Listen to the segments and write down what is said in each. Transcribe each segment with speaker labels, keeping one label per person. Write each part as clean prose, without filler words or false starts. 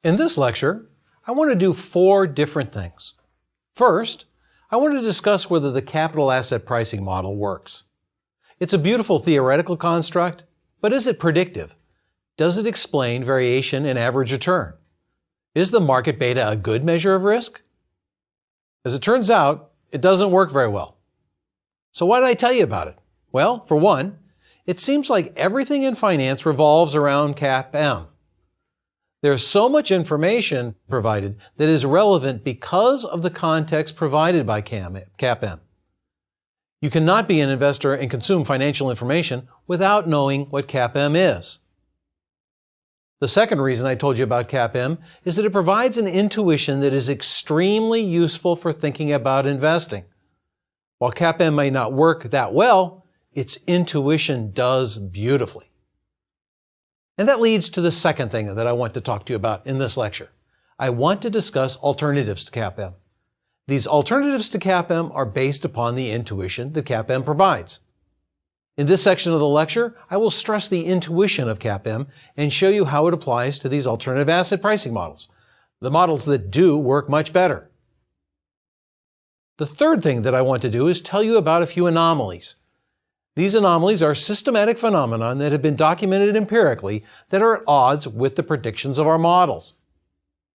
Speaker 1: In this lecture, I want to do 4 different things. First, I want to discuss whether the capital asset pricing model works. It's a beautiful theoretical construct, but is it predictive? Does it explain variation in average return? Is the market beta a good measure of risk? As it turns out, it doesn't work very well. So why did I tell you about it? Well, for one, it seems like everything in finance revolves around CAPM. There's so much information provided that is relevant because of the context provided by CAPM. You cannot be an investor and consume financial information without knowing what CAPM is. The second reason I told you about CAPM is that it provides an intuition that is extremely useful for thinking about investing. While CAPM may not work that well, its intuition does beautifully. And that leads to the second thing that I want to talk to you about in this lecture. I want to discuss alternatives to CAPM. These alternatives to CAPM are based upon the intuition that CAPM provides. In this section of the lecture, I will stress the intuition of CAPM and show you how it applies to these alternative asset pricing models, the models that do work much better. The third thing that I want to do is tell you about a few anomalies. These anomalies are systematic phenomena that have been documented empirically that are at odds with the predictions of our models.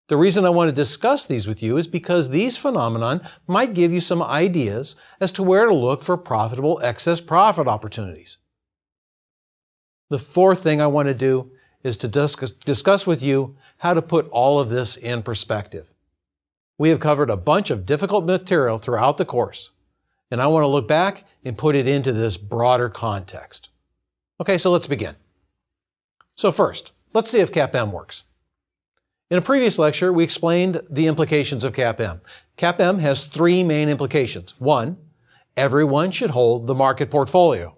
Speaker 1: The reason I want to discuss these with you is because these phenomena might give you some ideas as to where to look for profitable excess profit opportunities. The fourth thing I want to do is to discuss with you how to put all of this in perspective. We have covered a bunch of difficult material throughout the course, and I want to look back and put it into this broader context. Okay, so let's begin. So first, let's see if CAPM works. In a previous lecture, we explained the implications of CAPM. CAPM has 3 main implications. 1, everyone should hold the market portfolio.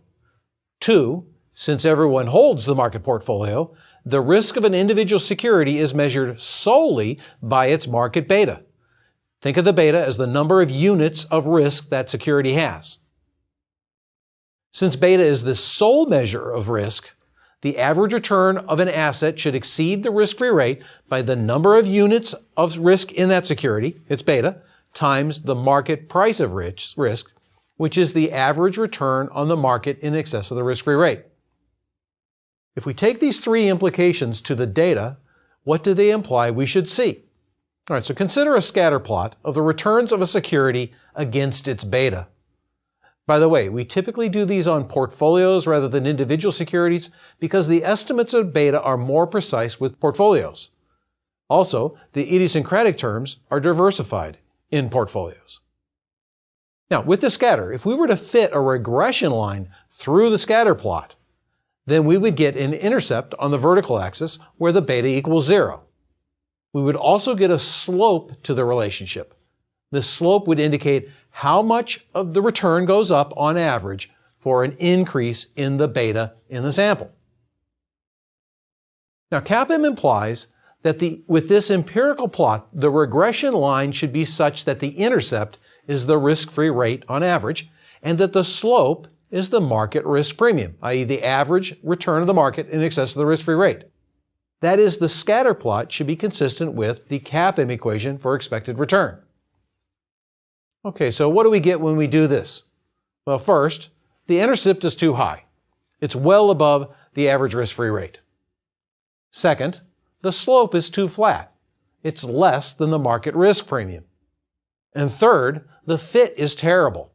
Speaker 1: 2, since everyone holds the market portfolio, the risk of an individual security is measured solely by its market beta. Think of the beta as the number of units of risk that security has. Since beta is the sole measure of risk, the average return of an asset should exceed the risk-free rate by the number of units of risk in that security, its beta, times the market price of risk, which is the average return on the market in excess of the risk-free rate. If we take these 3 implications to the data, what do they imply we should see? All right, so consider a scatter plot of the returns of a security against its beta. By the way, we typically do these on portfolios rather than individual securities because the estimates of beta are more precise with portfolios. Also, the idiosyncratic terms are diversified in portfolios. Now, with the scatter, if we were to fit a regression line through the scatter plot, then we would get an intercept on the vertical axis where the beta equals 0. We would also get a slope to the relationship. The slope would indicate how much of the return goes up on average for an increase in the beta in the sample. Now, CAPM implies that with this empirical plot, the regression line should be such that the intercept is the risk-free rate on average, and that the slope is the market risk premium, i.e. the average return of the market in excess of the risk-free rate. That is, the scatter plot should be consistent with the CAPM equation for expected return. Okay, so what do we get when we do this? Well, first, the intercept is too high. It's well above the average risk-free rate. Second, the slope is too flat. It's less than the market risk premium. And third, the fit is terrible.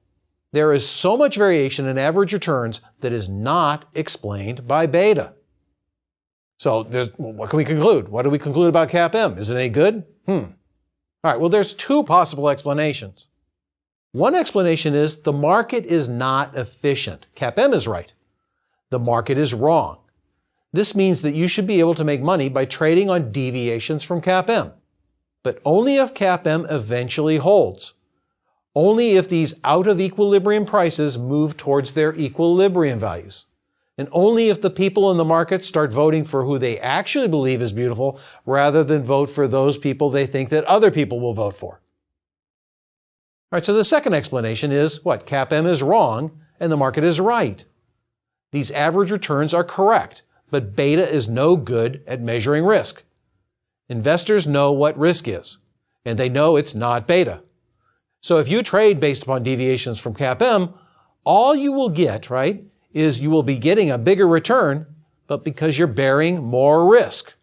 Speaker 1: There is so much variation in average returns that is not explained by beta. So what can we conclude? What do we conclude about CAPM? Is it any good? All right, well, there's 2 possible explanations. One explanation is the market is not efficient. CAPM is right. The market is wrong. This means that you should be able to make money by trading on deviations from CAPM, but only if CAPM eventually holds. Only if these out of equilibrium prices move towards their equilibrium values. And only if the people in the market start voting for who they actually believe is beautiful rather than vote for those people they think that other people will vote for. All right, so the second explanation is what? CAPM is wrong and the market is right. These average returns are correct, but beta is no good at measuring risk. Investors know what risk is, and they know it's not beta. So if you trade based upon deviations from CAPM, all you will get, right, is you will be getting a bigger return, but because you're bearing more risk.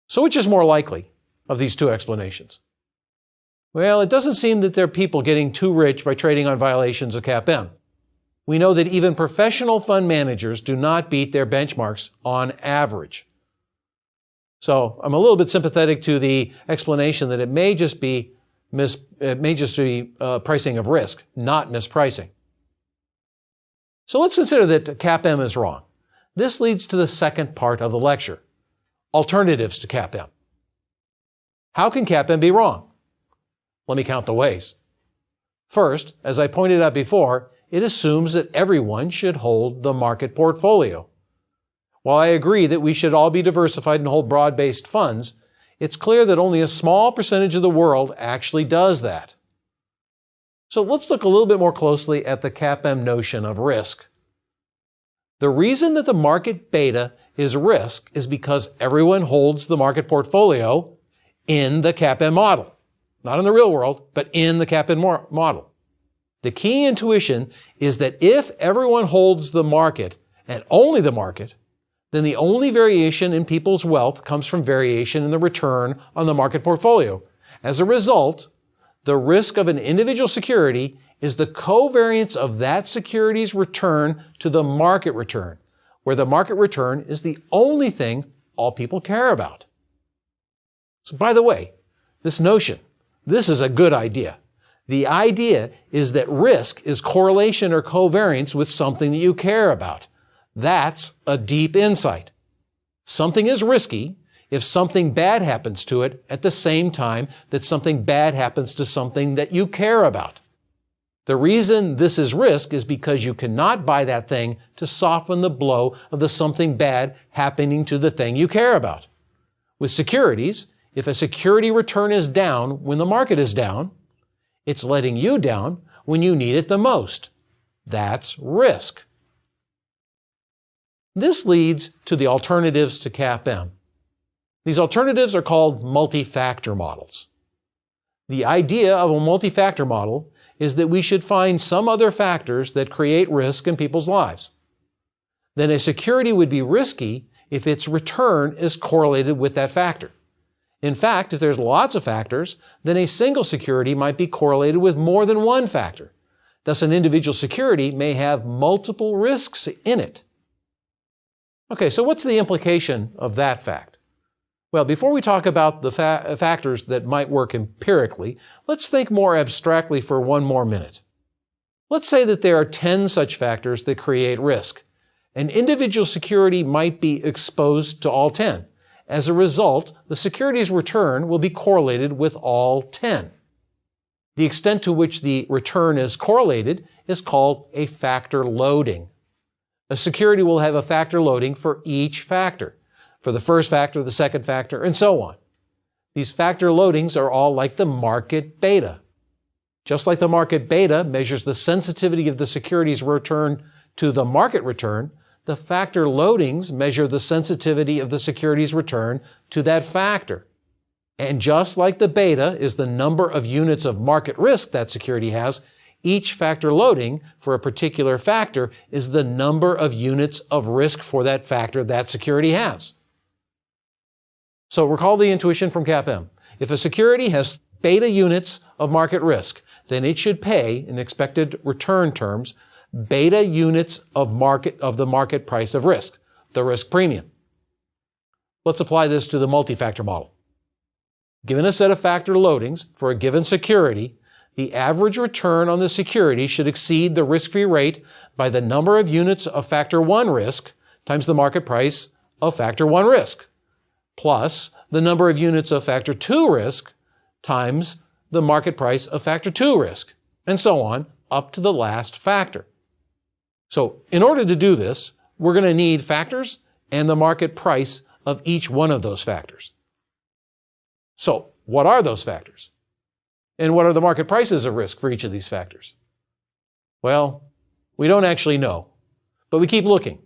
Speaker 1: So which is more likely of these two explanations? Well, it doesn't seem that there are people getting too rich by trading on violations of CAPM. We know that even professional fund managers do not beat their benchmarks on average. So I'm a little bit sympathetic to the explanation that it may just be pricing of risk, not mispricing. So let's consider that CAPM is wrong. This leads to the second part of the lecture, alternatives to CAPM. How can CAPM be wrong? Let me count the ways. First, as I pointed out before, it assumes that everyone should hold the market portfolio. While I agree that we should all be diversified and hold broad-based funds, it's clear that only a small percentage of the world actually does that. So let's look a little bit more closely at the CAPM notion of risk. The reason that the market beta is risk is because everyone holds the market portfolio in the CAPM model. Not in the real world, but in the CAPM model. The key intuition is that if everyone holds the market, and only the market, then the only variation in people's wealth comes from variation in the return on the market portfolio. As a result, the risk of an individual security is the covariance of that security's return to the market return, where the market return is the only thing all people care about. So by the way, this is a good idea. The idea is that risk is correlation or covariance with something that you care about. That's a deep insight. Something is risky if something bad happens to it at the same time that something bad happens to something that you care about. The reason this is risk is because you cannot buy that thing to soften the blow of the something bad happening to the thing you care about. With securities, if a security return is down when the market is down, it's letting you down when you need it the most. That's risk. This leads to the alternatives to CAPM. These alternatives are called multi-factor models. The idea of a multi-factor model is that we should find some other factors that create risk in people's lives. Then a security would be risky if its return is correlated with that factor. In fact, if there's lots of factors, then a single security might be correlated with more than one factor. Thus, an individual security may have multiple risks in it. Okay, so what's the implication of that fact? Well, before we talk about the factors that might work empirically, let's think more abstractly for one more minute. Let's say that there are 10 such factors that create risk. An individual security might be exposed to all 10. As a result, the security's return will be correlated with all 10. The extent to which the return is correlated is called a factor loading. A security will have a factor loading for each factor, for the first factor, the second factor, and so on. These factor loadings are all like the market beta. Just like the market beta measures the sensitivity of the security's return to the market return, the factor loadings measure the sensitivity of the security's return to that factor. And just like the beta is the number of units of market risk that security has, each factor loading for a particular factor is the number of units of risk for that factor that security has. So recall the intuition from CAPM. If a security has beta units of market risk, then it should pay, in expected return terms, beta units of the market price of risk, the risk premium. Let's apply this to the multi-factor model. Given a set of factor loadings for a given security, the average return on the security should exceed the risk-free rate by the number of units of factor 1 risk times the market price of factor 1 risk, plus the number of units of factor 2 risk times the market price of factor 2 risk, and so on up to the last factor. So in order to do this, we're going to need factors and the market price of each one of those factors. So what are those factors? And what are the market prices of risk for each of these factors? Well, we don't actually know, but we keep looking.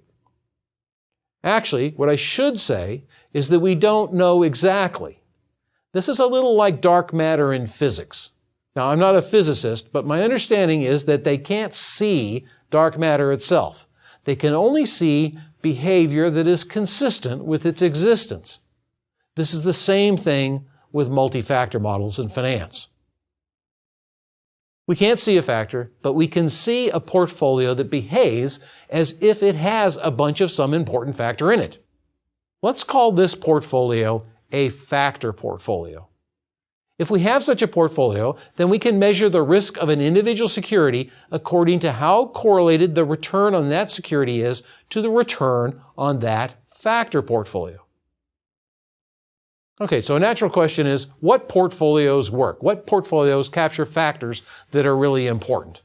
Speaker 1: Actually, what I should say is that we don't know exactly. This is a little like dark matter in physics. Now, I'm not a physicist, but my understanding is that they can't see dark matter itself. They can only see behavior that is consistent with its existence. This is the same thing with multi-factor models in finance. We can't see a factor, but we can see a portfolio that behaves as if it has a bunch of some important factor in it. Let's call this portfolio a factor portfolio. If we have such a portfolio, then we can measure the risk of an individual security according to how correlated the return on that security is to the return on that factor portfolio. Okay, so a natural question is, what portfolios work? What portfolios capture factors that are really important?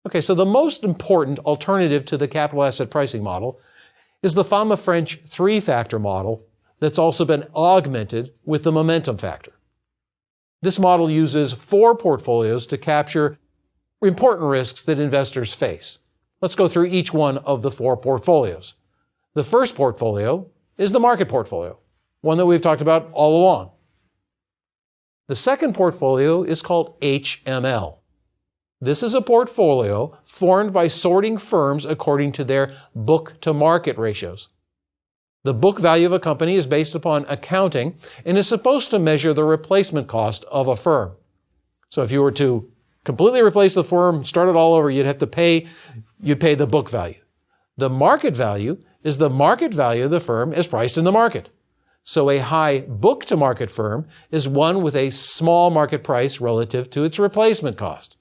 Speaker 1: Okay, so the most important alternative to the capital asset pricing model is the Fama-French three-factor model that's also been augmented with the momentum factor. This model uses 4 portfolios to capture important risks that investors face. Let's go through each one of the 4 portfolios. The first portfolio is the market portfolio, one that we've talked about all along. The second portfolio is called HML. This is a portfolio formed by sorting firms according to their book-to-market ratios. The book value of a company is based upon accounting and is supposed to measure the replacement cost of a firm. So if you were to completely replace the firm, start it all over, you'd pay the book value. The market value is the market value of the firm as priced in the market. So a high book-to-market firm is one with a small market price relative to its replacement cost.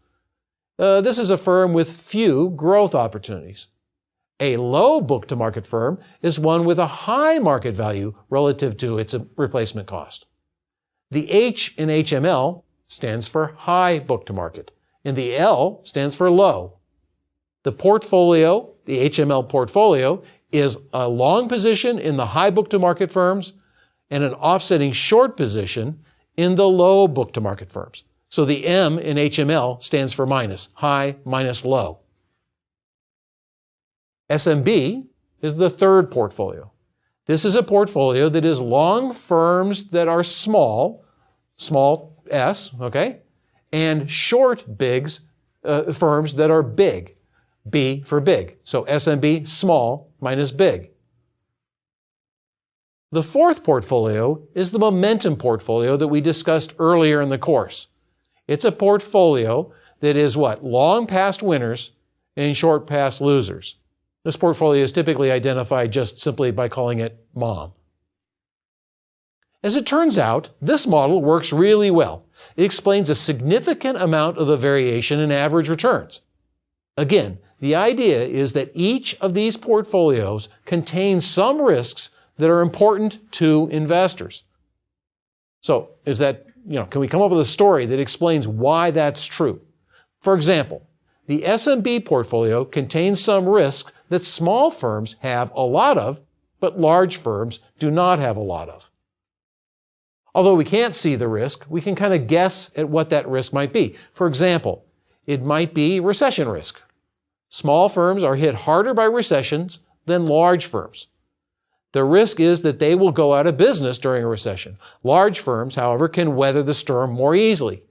Speaker 1: This is a firm with few growth opportunities. A low book-to-market firm is one with a high market value relative to its replacement cost. The H in HML stands for high book-to-market, and the L stands for low. The HML portfolio, is a long position in the high book-to-market firms and an offsetting short position in the low book-to-market firms. So the M in HML stands for minus, high minus low. SMB is the third portfolio. This is a portfolio that is long firms that are small s, okay, and short firms that are big, B for big. So SMB, small minus big. The fourth portfolio is the momentum portfolio that we discussed earlier in the course. It's a portfolio that is what? Long past winners and short past losers. This portfolio is typically identified just simply by calling it MOM. As it turns out, this model works really well. It explains a significant amount of the variation in average returns. Again, the idea is that each of these portfolios contains some risks that are important to investors. So, can we come up with a story that explains why that's true? For example, the SMB portfolio contains some risks that small firms have a lot of, but large firms do not have a lot of. Although we can't see the risk, we can kind of guess at what that risk might be. For example, it might be recession risk. Small firms are hit harder by recessions than large firms. The risk is that they will go out of business during a recession. Large firms, however, can weather the storm more easily.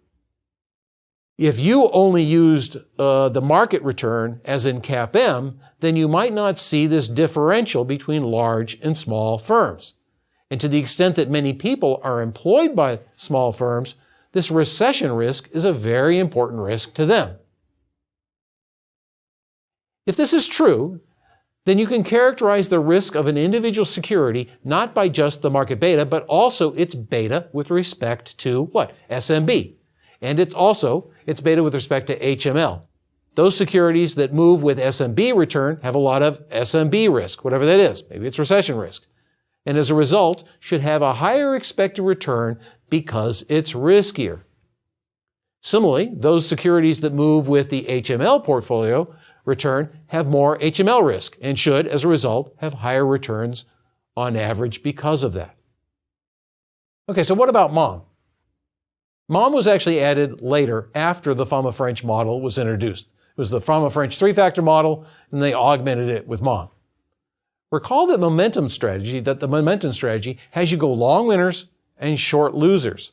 Speaker 1: If you only used the market return, as in CAPM, then you might not see this differential between large and small firms. And to the extent that many people are employed by small firms, this recession risk is a very important risk to them. If this is true, then you can characterize the risk of an individual security not by just the market beta, but also its beta with respect to what? SMB. And it's beta with respect to HML. Those securities that move with SMB return have a lot of SMB risk, whatever that is. Maybe it's recession risk. And as a result, should have a higher expected return because it's riskier. Similarly, those securities that move with the HML portfolio return have more HML risk and should, as a result, have higher returns on average because of that. Okay, so what about MOM? MOM was actually added later after the Fama-French model was introduced. It was the Fama-French three-factor model, and they augmented it with MOM. Recall that the momentum strategy has you go long winners and short losers.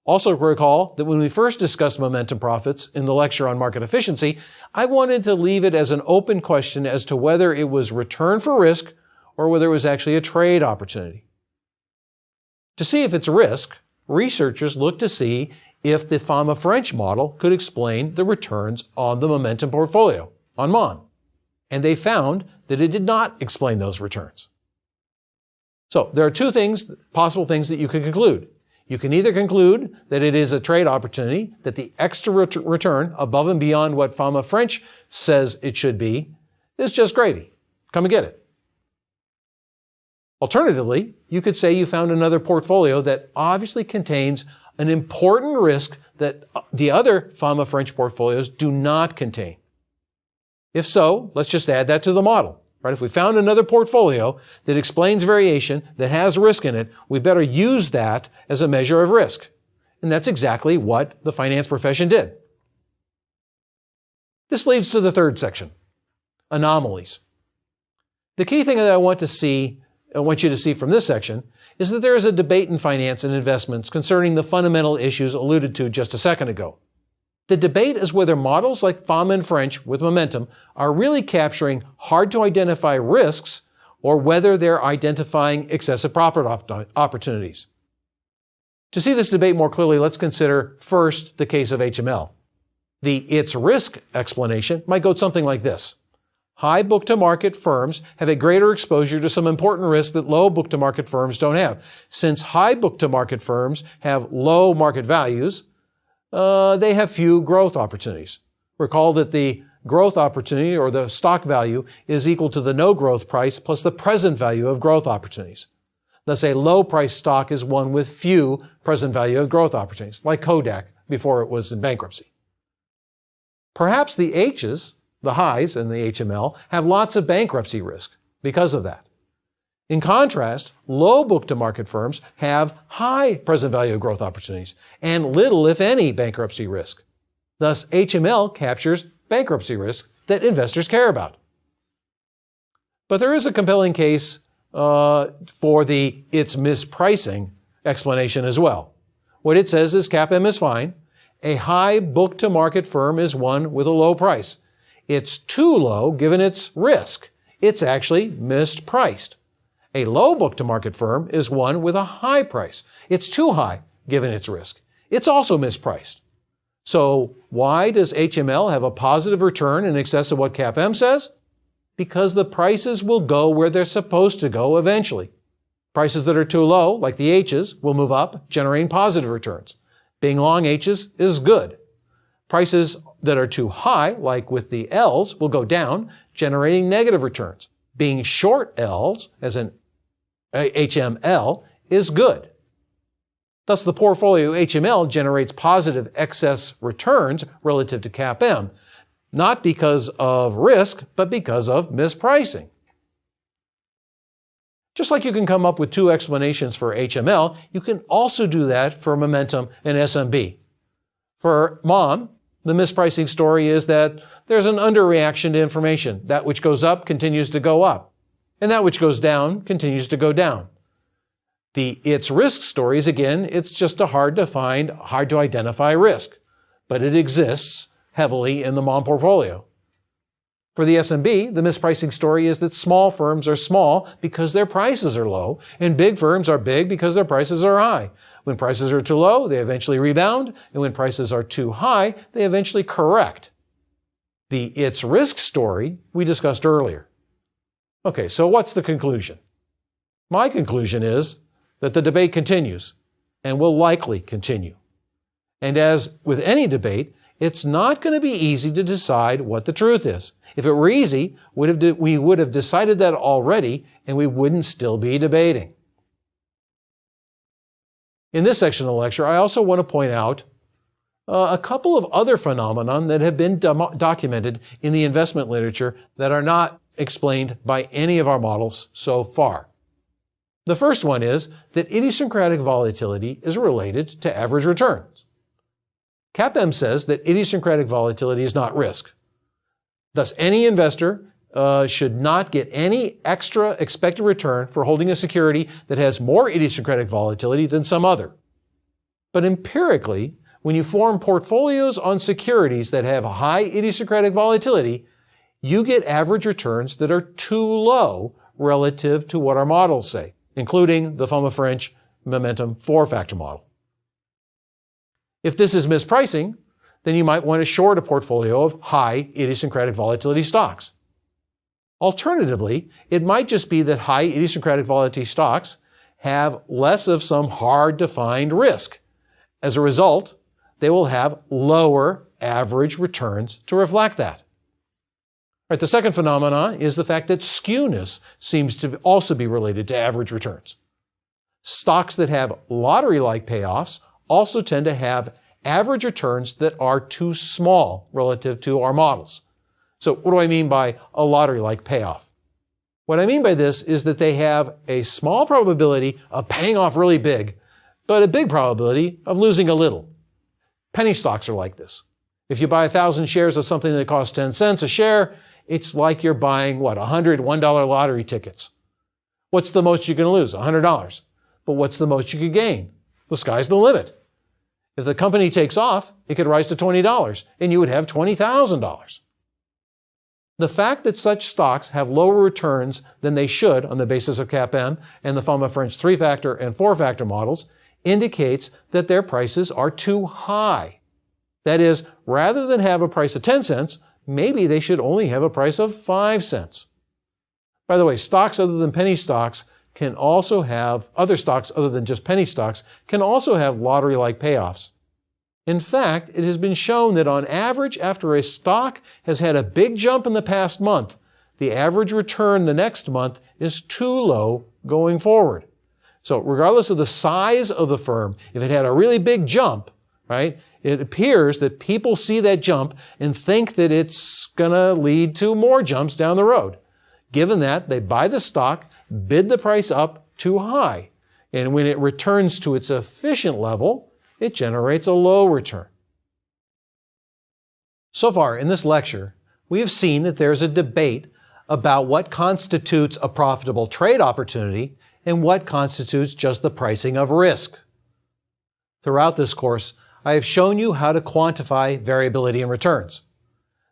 Speaker 1: Also recall that when we first discussed momentum profits in the lecture on market efficiency, I wanted to leave it as an open question as to whether it was return for risk or whether it was actually a trade opportunity. To see if it's risk, researchers looked to see if the Fama-French model could explain the returns on the momentum portfolio, on MON. And they found that it did not explain those returns. So there are two possible things that you can conclude. You can either conclude that it is a trade opportunity, that the extra return above and beyond what Fama-French says it should be is just gravy. Come and get it. Alternatively, you could say you found another portfolio that obviously contains an important risk that the other Fama-French portfolios do not contain. If so, let's just add that to the model. Right? If we found another portfolio that explains variation, that has risk in it, we better use that as a measure of risk. And that's exactly what the finance profession did. This leads to the third section, anomalies. The key thing that I want you to see from this section is that there is a debate in finance and investments concerning the fundamental issues alluded to just a second ago. The debate is whether models like Fama and French with momentum are really capturing hard-to-identify risks or whether they're identifying excessive profit opportunities. To see this debate more clearly, let's consider first the case of HML. The its risk explanation might go something like this. High book-to-market firms have a greater exposure to some important risks that low book-to-market firms don't have. Since high book-to-market firms have low market values, they have few growth opportunities. Recall that the growth opportunity or the stock value is equal to the no growth price plus the present value of growth opportunities. Thus, a low price stock is one with few present value of growth opportunities, like Kodak before it was in bankruptcy. Perhaps the H's, the highs in the HML, have lots of bankruptcy risk because of that. In contrast, low book-to-market firms have high present value of growth opportunities and little, if any, bankruptcy risk. Thus, HML captures bankruptcy risk that investors care about. But there is a compelling case for the it's mispricing explanation as well. What it says is CAPM is fine. A high book-to-market firm is one with a low price. It's too low given its risk. It's actually mispriced. A low book-to-market firm is one with a high price. It's too high given its risk. It's also mispriced. So why does HML have a positive return in excess of what CAPM says? Because the prices will go where they're supposed to go eventually. Prices that are too low, like the H's, will move up, generating positive returns. Being long H's is good. Prices that are too high, like with the L's, will go down, generating negative returns. Being short L's, as in HML, is good. Thus, the portfolio HML generates positive excess returns relative to CAPM, not because of risk, but because of mispricing. Just like you can come up with two explanations for HML, you can also do that for momentum and SMB. For MOM, the mispricing story is that there's an underreaction to information. That which goes up continues to go up, and that which goes down continues to go down. The its risk story is, again, it's just a hard to identify risk, but it exists heavily in the MOM portfolio. For the SMB, the mispricing story is that small firms are small because their prices are low, and big firms are big because their prices are high. When prices are too low, they eventually rebound, and when prices are too high, they eventually correct. The its risk story we discussed earlier. Okay, so what's the conclusion? My conclusion is that the debate continues and will likely continue. And as with any debate, it's not going to be easy to decide what the truth is. If it were easy, we would have decided that already, and we wouldn't still be debating. In this section of the lecture, I also want to point out a couple of other phenomena that have been documented in the investment literature that are not explained by any of our models so far. The first one is that idiosyncratic volatility is related to average returns. CAPM says that idiosyncratic volatility is not risk. Thus, any investor should not get any extra expected return for holding a security that has more idiosyncratic volatility than some other. But empirically, when you form portfolios on securities that have high idiosyncratic volatility, you get average returns that are too low relative to what our models say, including the Foma-French Momentum 4-factor model. If this is mispricing, then you might want to short a portfolio of high idiosyncratic volatility stocks. Alternatively, it might just be that high idiosyncratic volatility stocks have less of some hard-defined risk. As a result, they will have lower average returns to reflect that. Right, the second phenomenon is the fact that skewness seems to also be related to average returns. Stocks that have lottery-like payoffs also tend to have average returns that are too small relative to our models. So what do I mean by a lottery-like payoff? What I mean by this is that they have a small probability of paying off really big, but a big probability of losing a little. Penny stocks are like this. If you buy 1,000 shares of something that costs 10 cents a share, it's like you're buying, $100 $1 lottery tickets. What's the most you can lose? $100. But what's the most you could gain? The sky's the limit. If the company takes off, it could rise to $20, and you would have $20,000. The fact that such stocks have lower returns than they should on the basis of CAPM and the Foma-French 3-factor and 4-factor models indicates that their prices are too high. That is, rather than have a price of 10 cents, maybe they should only have a price of 5 cents. By the way, stocks other than penny stocks can also have, other stocks other than just penny stocks, can also have lottery-like payoffs. In fact, it has been shown that on average, after a stock has had a big jump in the past month, the average return the next month is too low going forward. So regardless of the size of the firm, if it had a really big jump, right, it appears that people see that jump and think that it's going to lead to more jumps down the road. Given that, they buy the stock, bid the price up too high, and when it returns to its efficient level, it generates a low return. So far in this lecture, we have seen that there's a debate about what constitutes a profitable trade opportunity and what constitutes just the pricing of risk. Throughout this course, I have shown you how to quantify variability in returns.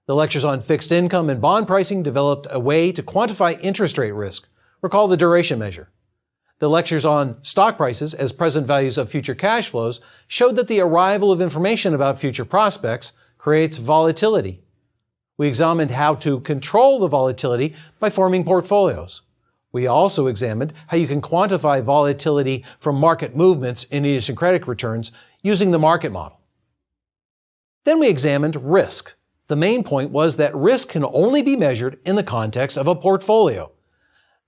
Speaker 1: The lectures on fixed income and bond pricing developed a way to quantify interest rate risk, recall the duration measure. The lectures on stock prices as present values of future cash flows showed that the arrival of information about future prospects creates volatility. We examined how to control the volatility by forming portfolios. We also examined how you can quantify volatility from market movements in idiosyncratic returns using the market model. Then we examined risk. The main point was that risk can only be measured in the context of a portfolio.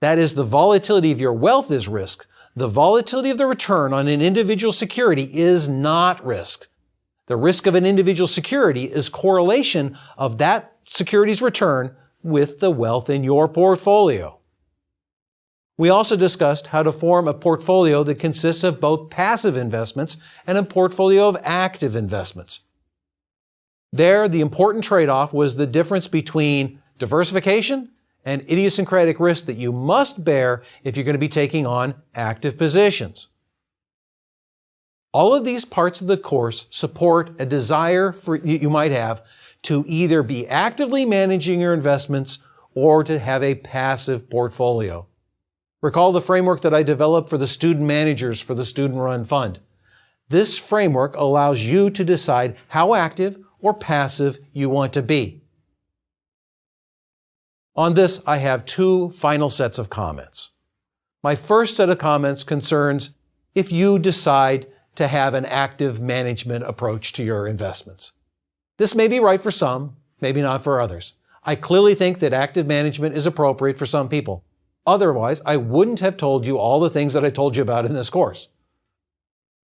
Speaker 1: That is, the volatility of your wealth is risk. The volatility of the return on an individual security is not risk. The risk of an individual security is correlation of that security's return with the wealth in your portfolio. We also discussed how to form a portfolio that consists of both passive investments and a portfolio of active investments. There, the important trade-off was the difference between diversification and idiosyncratic risk that you must bear if you're going to be taking on active positions. All of these parts of the course support a desire you might have to either be actively managing your investments or to have a passive portfolio. Recall the framework that I developed for the student managers for the student-run fund. This framework allows you to decide how active or passive you want to be. On this, I have two final sets of comments. My first set of comments concerns if you decide to have an active management approach to your investments. This may be right for some, maybe not for others. I clearly think that active management is appropriate for some people. Otherwise, I wouldn't have told you all the things that I told you about in this course.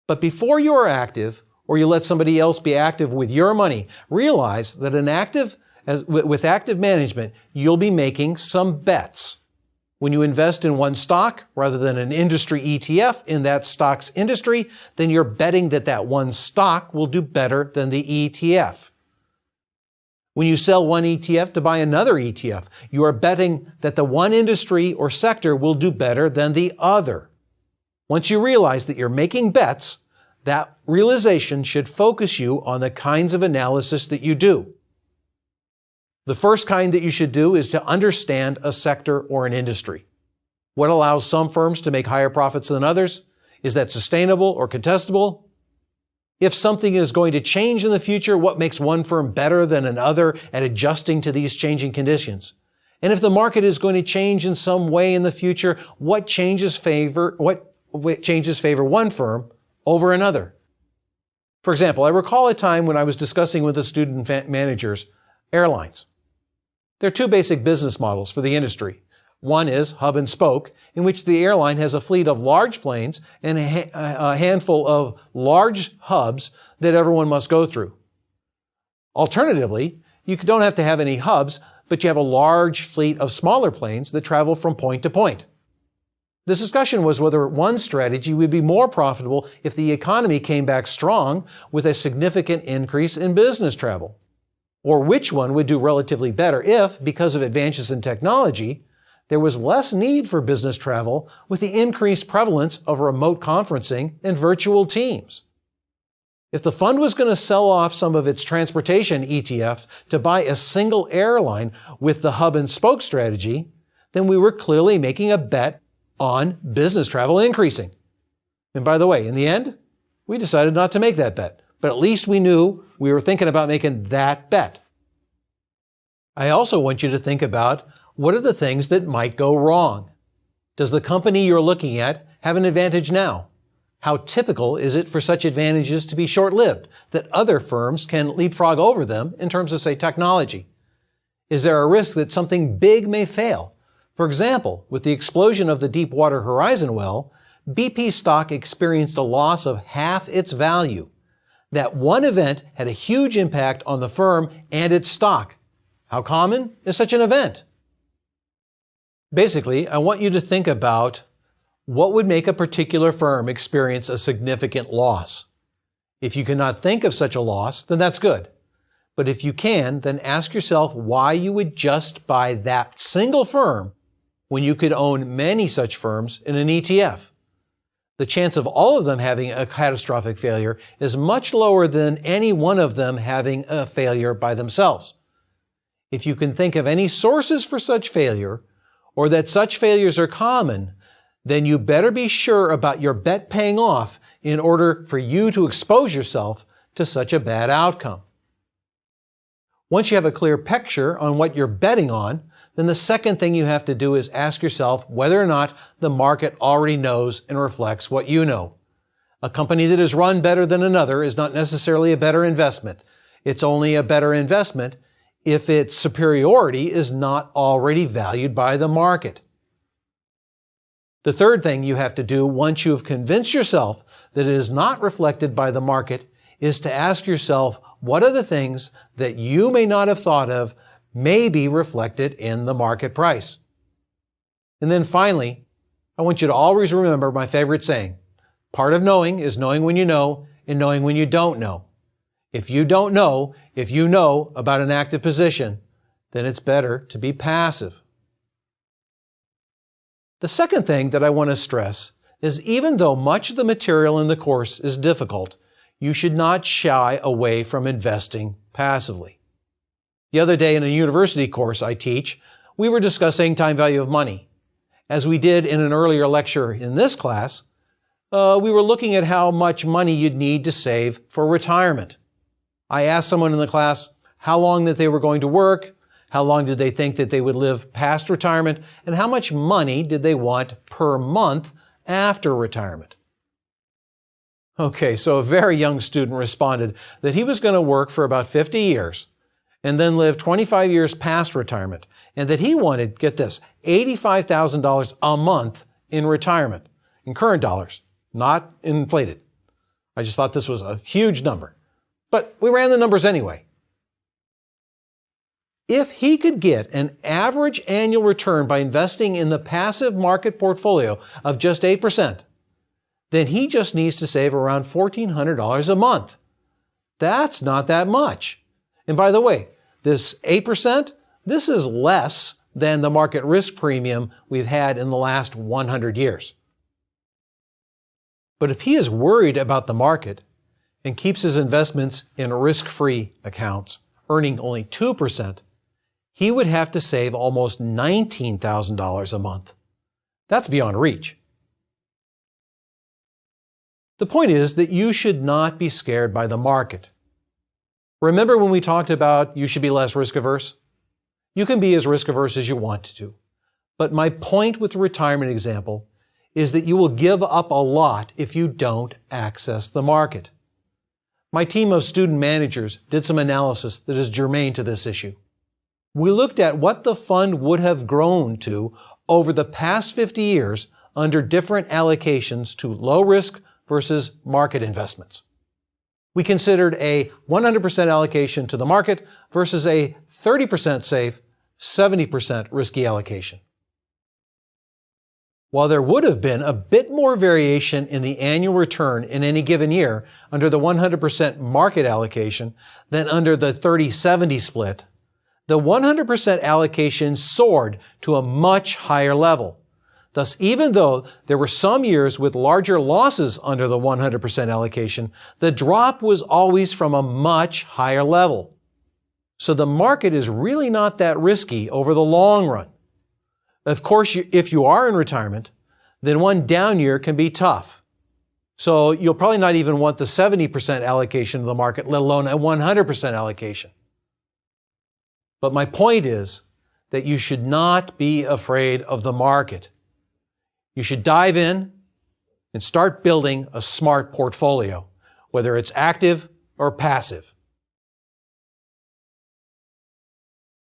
Speaker 1: But before you are active, or you let somebody else be active with your money, realize that with active management, you'll be making some bets. When you invest in one stock rather than an industry ETF in that stock's industry, then you're betting that that one stock will do better than the ETF. When you sell one ETF to buy another ETF, you are betting that the one industry or sector will do better than the other. Once you realize that you're making bets, that realization should focus you on the kinds of analysis that you do. The first kind that you should do is to understand a sector or an industry. What allows some firms to make higher profits than others? Is that sustainable or contestable? If something is going to change in the future, what makes one firm better than another at adjusting to these changing conditions? And if the market is going to change in some way in the future, what changes favor one firm over another? For example, I recall a time when I was discussing with the student managers airlines. There are two basic business models for the industry. One is hub and spoke, in which the airline has a fleet of large planes and a handful of large hubs that everyone must go through. Alternatively, you don't have to have any hubs, but you have a large fleet of smaller planes that travel from point to point. The discussion was whether one strategy would be more profitable if the economy came back strong with a significant increase in business travel, or which one would do relatively better if, because of advances in technology, there was less need for business travel with the increased prevalence of remote conferencing and virtual teams. If the fund was going to sell off some of its transportation ETFs to buy a single airline with the hub and spoke strategy, then we were clearly making a bet on business travel increasing. And by the way, in the end, we decided not to make that bet, but at least we knew we were thinking about making that bet. I also want you to think about what are the things that might go wrong? Does the company you're looking at have an advantage now? How typical is it for such advantages to be short-lived, that other firms can leapfrog over them in terms of, say, technology? Is there a risk that something big may fail? For example, with the explosion of the Deepwater Horizon well, BP stock experienced a loss of half its value. That one event had a huge impact on the firm and its stock. How common is such an event? Basically, I want you to think about what would make a particular firm experience a significant loss. If you cannot think of such a loss, then that's good. But if you can, then ask yourself why you would just buy that single firm when you could own many such firms in an ETF. The chance of all of them having a catastrophic failure is much lower than any one of them having a failure by themselves. If you can think of any sources for such failure, or that such failures are common, then you better be sure about your bet paying off in order for you to expose yourself to such a bad outcome. Once you have a clear picture on what you're betting on, then the second thing you have to do is ask yourself whether or not the market already knows and reflects what you know. A company that is run better than another is not necessarily a better investment. It's only a better investment if its superiority is not already valued by the market. The third thing you have to do once you have convinced yourself that it is not reflected by the market is to ask yourself what are the things that you may not have thought of may be reflected in the market price. And then finally, I want you to always remember my favorite saying, part of knowing is knowing when you know and knowing when you don't know. If you don't know, if you know about an active position, then it's better to be passive. The second thing that I want to stress is even though much of the material in the course is difficult, you should not shy away from investing passively. The other day in a university course I teach, we were discussing time value of money. As we did in an earlier lecture in this class, we were looking at how much money you'd need to save for retirement. I asked someone in the class how long that they were going to work, how long did they think that they would live past retirement, and how much money did they want per month after retirement. Okay, so a very young student responded that he was going to work for about 50 years and then live 25 years past retirement, and that he wanted, get this, $85,000 a month in retirement, in current dollars, not inflated. I just thought this was a huge number. But we ran the numbers anyway. If he could get an average annual return by investing in the passive market portfolio of just 8%, then he just needs to save around $1,400 a month. That's not that much. And by the way, This 8%, this is less than the market risk premium we've had in the last 100 years. But if he is worried about the market and keeps his investments in risk-free accounts, earning only 2%, he would have to save almost $19,000 a month. That's beyond reach. The point is that you should not be scared by the market. Remember when we talked about you should be less risk-averse? You can be as risk-averse as you want to. But my point with the retirement example is that you will give up a lot if you don't access the market. My team of student managers did some analysis that is germane to this issue. We looked at what the fund would have grown to over the past 50 years under different allocations to low risk versus market investments. We considered a 100% allocation to the market versus a 30% safe, 70% risky allocation. While there would have been a bit more variation in the annual return in any given year under the 100% market allocation than under the 30-70 split, the 100% allocation soared to a much higher level. Thus, even though there were some years with larger losses under the 100% allocation, the drop was always from a much higher level. So the market is really not that risky over the long run. Of course, if you are in retirement, then one down year can be tough. So you'll probably not even want the 70% allocation to the market, let alone a 100% allocation. But my point is that you should not be afraid of the market. You should dive in and start building a smart portfolio, whether it's active or passive.